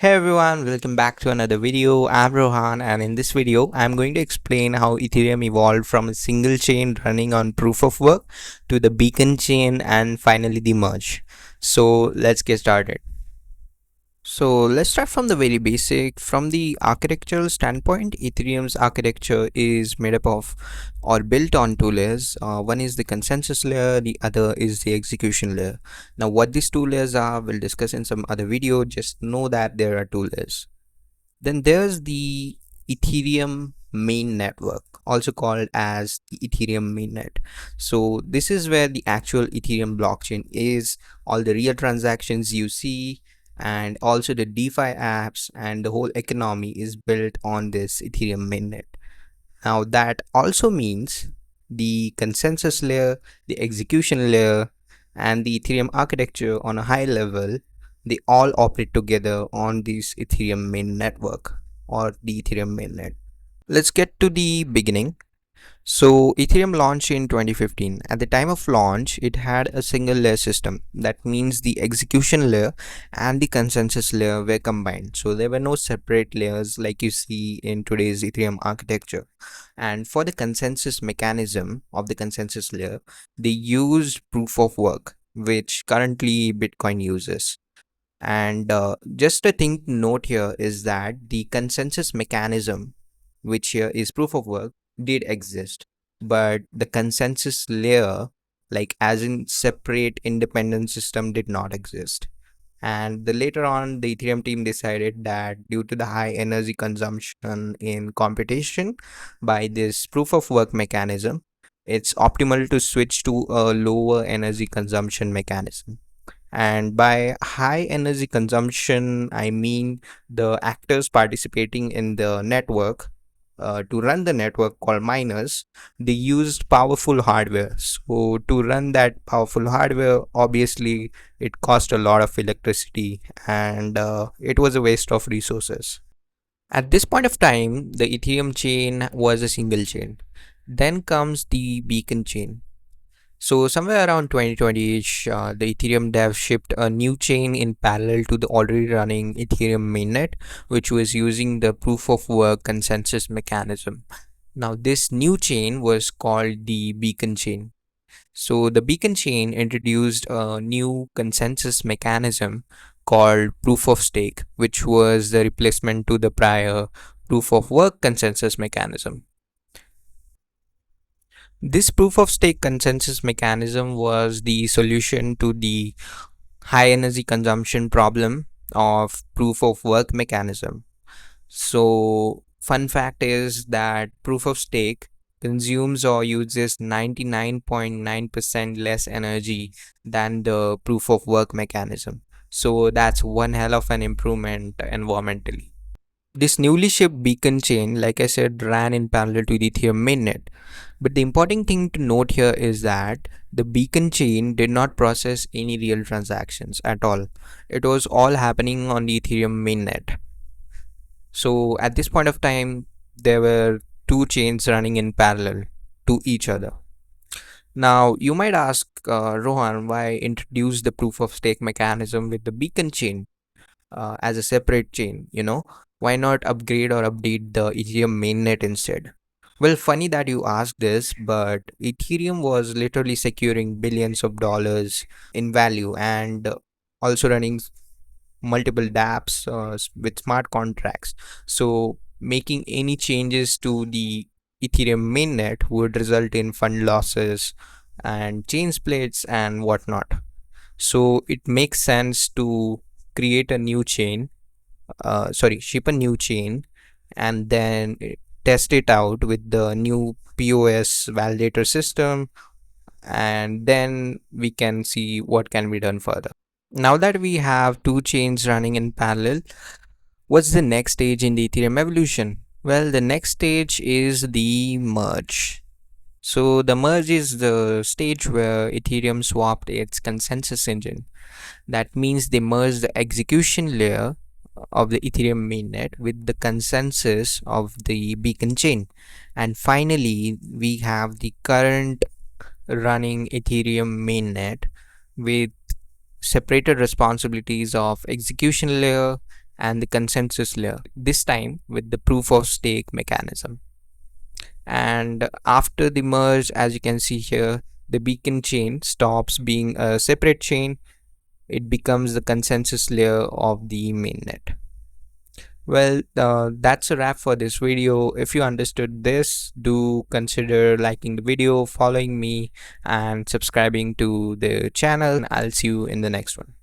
Hey everyone, welcome back to another video. I'm Rohan, and in this video I'm going to explain how Ethereum evolved from a single chain running on proof of work to the beacon chain and finally the merge. So let's get started. So let's start from the very basic. From the architectural standpoint, Ethereum's architecture is made up of or built on two layers. One is the consensus layer, the other is the execution layer. Now, what these two layers are, we'll discuss in some other video. Just know that there are two layers. Then there's the Ethereum main network, also called as the Ethereum mainnet. So this is where the actual Ethereum blockchain is, all the real transactions you see, and also the DeFi apps and the whole economy is built on this Ethereum mainnet. Now that also means the consensus layer, the execution layer, and the Ethereum architecture on a high level, they all operate together on this Ethereum main network or the Ethereum mainnet. Let's get to the beginning. So Ethereum launched in 2015. At the time of launch, it had a single layer system. That means the execution layer and the consensus layer were combined. So there were no separate layers like you see in today's Ethereum architecture. And for the consensus mechanism of the consensus layer, they used proof of work, which currently Bitcoin uses. And just a thing to note here is that the consensus mechanism, which here is proof of work, did exist. But the consensus layer, like as in separate independent system, did not exist. And later on, the Ethereum team decided that due to the high energy consumption in computation by this proof of work mechanism, it's optimal to switch to a lower energy consumption mechanism. And by high energy consumption, I mean the actors participating in the network. To run the network called miners, they used powerful hardware. So to run that powerful hardware, obviously it cost a lot of electricity and it was a waste of resources. At this point of time, the Ethereum chain was a single chain. Then comes the beacon chain. So somewhere around 2020-ish, the Ethereum dev shipped a new chain in parallel to the already running Ethereum mainnet, which was using the proof of work consensus mechanism. Now this new chain was called the beacon chain. So the beacon chain introduced a new consensus mechanism called proof of stake, which was the replacement to the prior proof of work consensus mechanism. This proof of stake consensus mechanism was the solution to the high energy consumption problem of proof of work mechanism. So, fun fact is that proof of stake consumes or uses 99.9% less energy than the proof of work mechanism. So, that's one hell of an improvement environmentally. This newly shipped beacon chain, like I said, ran in parallel to the Ethereum mainnet. But the important thing to note here is that the beacon chain did not process any real transactions at all. It was all happening on the Ethereum mainnet. So at this point of time, there were two chains running in parallel to each other. Now, you might ask, Rohan, why introduce the proof of stake mechanism with the beacon chain as a separate chain? Why not upgrade or update the Ethereum mainnet instead? Well, funny that you asked this, but Ethereum was literally securing billions of dollars in value and also running multiple dApps with smart contracts. So, making any changes to the Ethereum mainnet would result in fund losses and chain splits and whatnot. So, it makes sense to create a new chain, ship a new chain, and then test it out with the new POS validator system, and then we can see what can be done further. Now that we have two chains running in parallel, what's the next stage in the Ethereum evolution? Well, the next stage is the merge. So the merge is the stage where Ethereum swapped its consensus engine. That means they merged the execution layer of the Ethereum mainnet with the consensus of the beacon chain. And finally, we have the current running Ethereum mainnet with separated responsibilities of execution layer and the consensus layer, this time with the proof of stake mechanism. And after the merge, as you can see here, the beacon chain stops being a separate chain. It becomes the consensus layer of the mainnet. Well, that's a wrap for this video. If you understood this, do consider liking the video, following me, and subscribing to the channel. I'll see you in the next one.